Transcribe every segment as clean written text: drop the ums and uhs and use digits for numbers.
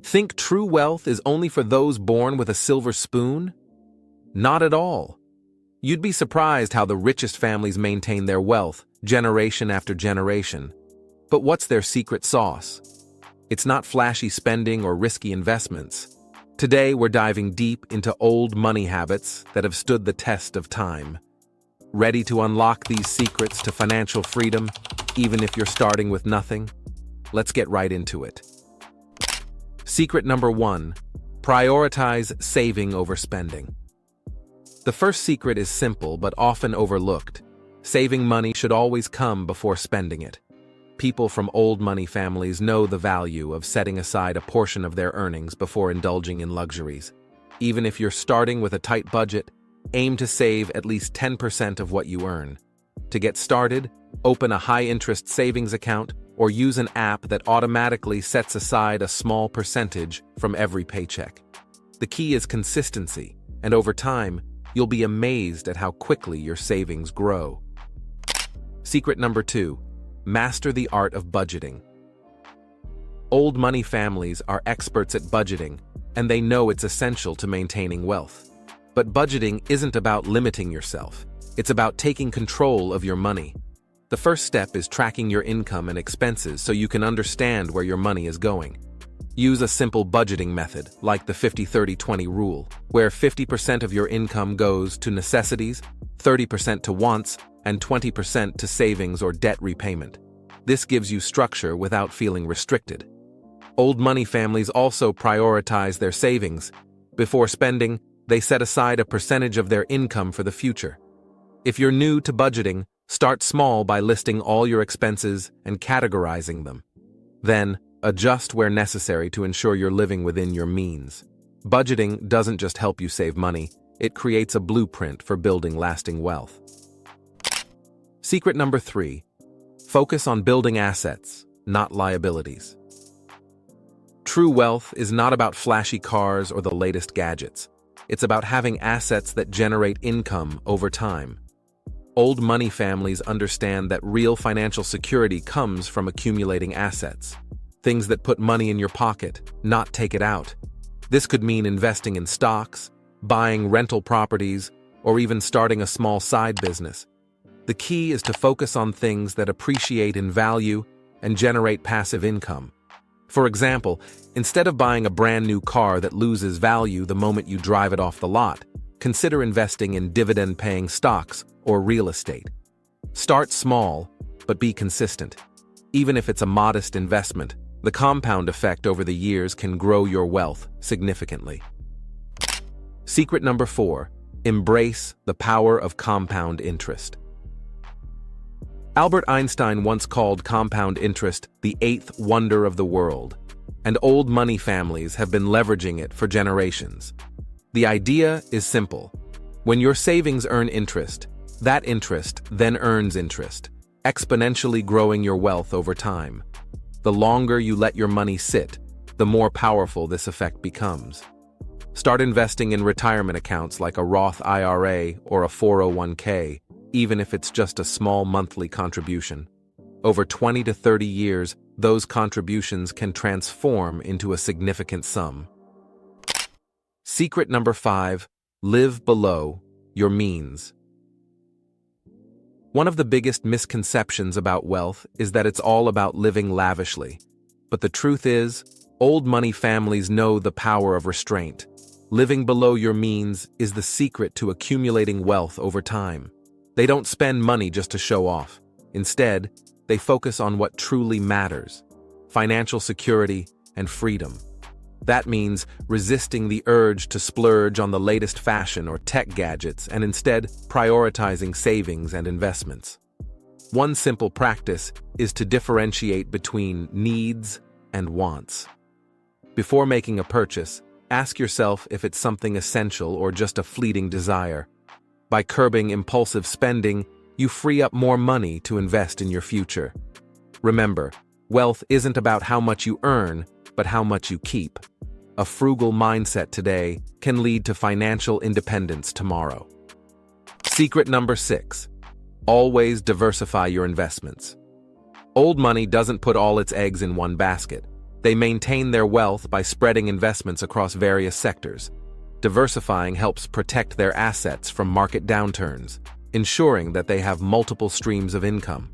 Think true wealth is only for those born with a silver spoon? Not at all. You'd be surprised how the richest families maintain their wealth, generation after generation. But what's their secret sauce? It's not flashy spending or risky investments. Today, we're diving deep into old money habits that have stood the test of time. Ready to unlock these secrets to financial freedom, even if you're starting with nothing? Let's get right into it. Secret number 1: prioritize saving over spending. The first secret is simple but often overlooked. Saving money should always come before spending it. People from old money families know the value of setting aside a portion of their earnings before indulging in luxuries. Even if you're starting with a tight budget, aim to save at least 10% of what you earn. To get started, open a high-interest savings account or use an app that automatically sets aside a small percentage from every paycheck. The key is consistency, and over time, you'll be amazed at how quickly your savings grow. Secret number 2: master the art of budgeting. Old money families are experts at budgeting, and they know it's essential to maintaining wealth. But budgeting isn't about limiting yourself. It's about taking control of your money. The first step is tracking your income and expenses so you can understand where your money is going. Use a simple budgeting method, like the 50-30-20 rule, where 50% of your income goes to necessities, 30% to wants, and 20% to savings or debt repayment. This gives you structure without feeling restricted. Old money families also prioritize their savings. Before spending, they set aside a percentage of their income for the future. If you're new to budgeting, start small by listing all your expenses and categorizing them. Then, adjust where necessary to ensure you're living within your means. Budgeting doesn't just help you save money, it creates a blueprint for building lasting wealth. Secret number 3: focus on building assets, not liabilities. True wealth is not about flashy cars or the latest gadgets. It's about having assets that generate income over time. Old money families understand that real financial security comes from accumulating assets. Things that put money in your pocket, not take it out. This could mean investing in stocks, buying rental properties, or even starting a small side business. The key is to focus on things that appreciate in value and generate passive income. For example, instead of buying a brand new car that loses value the moment you drive it off the lot, consider investing in dividend-paying stocks or real estate. Start small, but be consistent. Even if it's a modest investment, the compound effect over the years can grow your wealth significantly. Secret number 4: embrace the power of compound interest. Albert Einstein once called compound interest the 8th wonder of the world, and old money families have been leveraging it for generations. The idea is simple. When your savings earn interest, that interest then earns interest, exponentially growing your wealth over time. The longer you let your money sit, the more powerful this effect becomes. Start investing in retirement accounts like a Roth IRA or a 401k, even if it's just a small monthly contribution. Over 20 to 30 years, those contributions can transform into a significant sum. Secret number 5: live below your means. One of the biggest misconceptions about wealth is that it's all about living lavishly. But the truth is, old money families know the power of restraint. Living below your means is the secret to accumulating wealth over time. They don't spend money just to show off. Instead, they focus on what truly matters: financial security and freedom. That means resisting the urge to splurge on the latest fashion or tech gadgets and instead prioritizing savings and investments. One simple practice is to differentiate between needs and wants. Before making a purchase, ask yourself if it's something essential or just a fleeting desire. By curbing impulsive spending, you free up more money to invest in your future. Remember, wealth isn't about how much you earn, but how much you keep. A frugal mindset today can lead to financial independence tomorrow. Secret number 6: always diversify your investments. Old money doesn't put all its eggs in one basket. They maintain their wealth by spreading investments across various sectors. Diversifying helps protect their assets from market downturns, ensuring that they have multiple streams of income.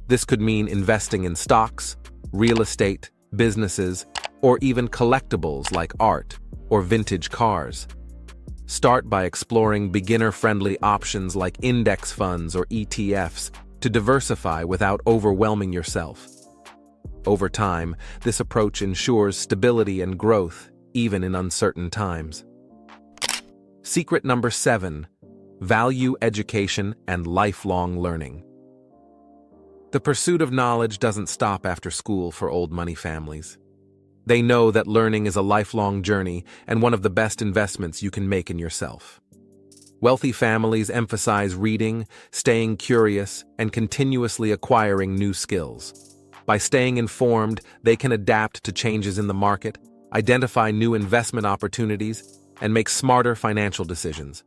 This could mean investing in stocks, real estate, businesses, or even collectibles like art or vintage cars. Start by exploring beginner-friendly options like index funds or ETFs to diversify without overwhelming yourself. Over time, this approach ensures stability and growth, even in uncertain times. Secret number 7: value education and lifelong learning. The pursuit of knowledge doesn't stop after school for old money families. They know that learning is a lifelong journey and one of the best investments you can make in yourself. Wealthy families emphasize reading, staying curious, and continuously acquiring new skills. By staying informed, they can adapt to changes in the market, identify new investment opportunities, and make smarter financial decisions.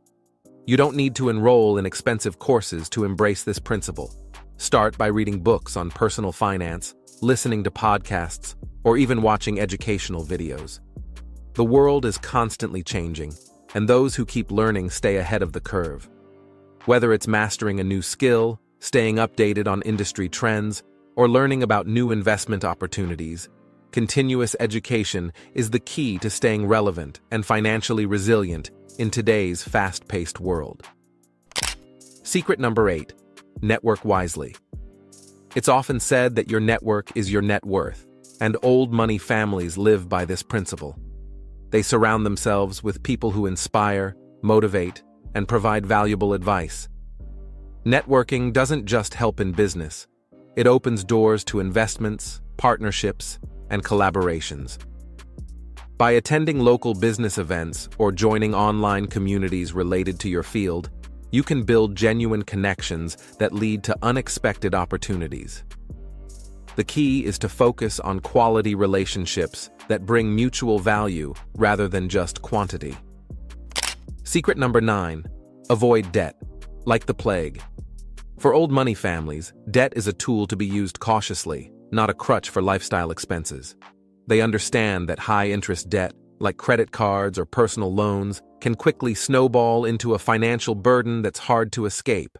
You don't need to enroll in expensive courses to embrace this principle. Start by reading books on personal finance, listening to podcasts, or even watching educational videos. The world is constantly changing, and those who keep learning stay ahead of the curve. Whether it's mastering a new skill, staying updated on industry trends, or learning about new investment opportunities, continuous education is the key to staying relevant and financially resilient in today's fast-paced world. Secret number 8: network wisely. It's often said that your network is your net worth, and old money families live by this principle. They surround themselves with people who inspire, motivate, and provide valuable advice. Networking doesn't just help in business. It opens doors to investments, partnerships, and collaborations. By attending local business events or joining online communities related to your field, you can build genuine connections that lead to unexpected opportunities. The key is to focus on quality relationships that bring mutual value rather than just quantity. Secret number 9: avoid debt, like the plague. For old money families, debt is a tool to be used cautiously, not a crutch for lifestyle expenses. They understand that high-interest debt, like credit cards or personal loans, can quickly snowball into a financial burden that's hard to escape.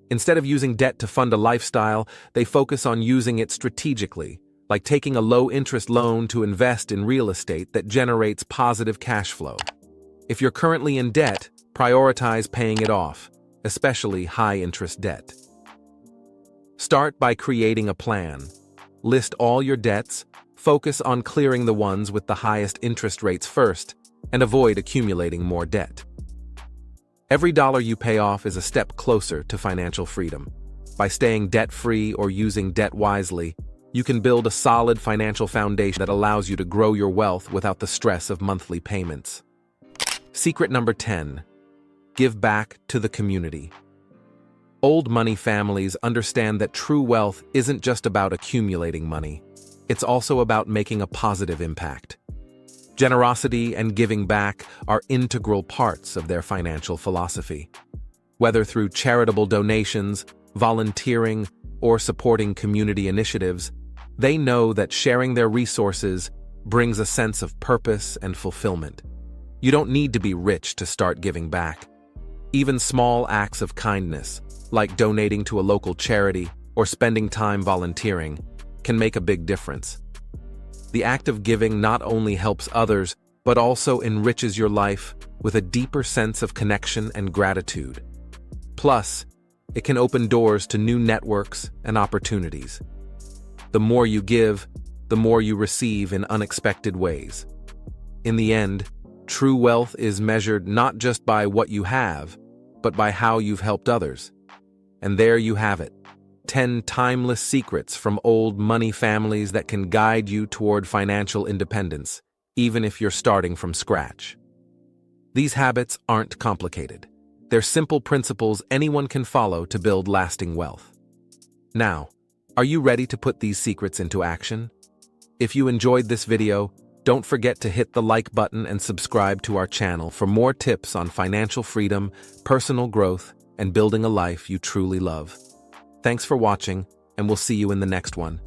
Instead of using debt to fund a lifestyle, they focus on using it strategically, like taking a low-interest loan to invest in real estate that generates positive cash flow. If you're currently in debt, prioritize paying it off, especially high-interest debt. Start by creating a plan. List all your debts, focus on clearing the ones with the highest interest rates first, and avoid accumulating more debt. Every dollar you pay off is a step closer to financial freedom. By staying debt-free or using debt wisely, you can build a solid financial foundation that allows you to grow your wealth without the stress of monthly payments. Secret number 10: give back to the community. Old money families understand that true wealth isn't just about accumulating money. It's also about making a positive impact. Generosity and giving back are integral parts of their financial philosophy. Whether through charitable donations, volunteering, or supporting community initiatives, they know that sharing their resources brings a sense of purpose and fulfillment. You don't need to be rich to start giving back. Even small acts of kindness, like donating to a local charity or spending time volunteering, can make a big difference. The act of giving not only helps others, but also enriches your life with a deeper sense of connection and gratitude. Plus, it can open doors to new networks and opportunities. The more you give, the more you receive in unexpected ways. In the end, true wealth is measured not just by what you have, but by how you've helped others. And there you have it. 10 timeless secrets from old money families that can guide you toward financial independence, even if you're starting from scratch. These habits aren't complicated. They're simple principles anyone can follow to build lasting wealth. Now, are you ready to put these secrets into action? If you enjoyed this video, don't forget to hit the like button and subscribe to our channel for more tips on financial freedom, personal growth, and building a life you truly love. Thanks for watching, and we'll see you in the next one.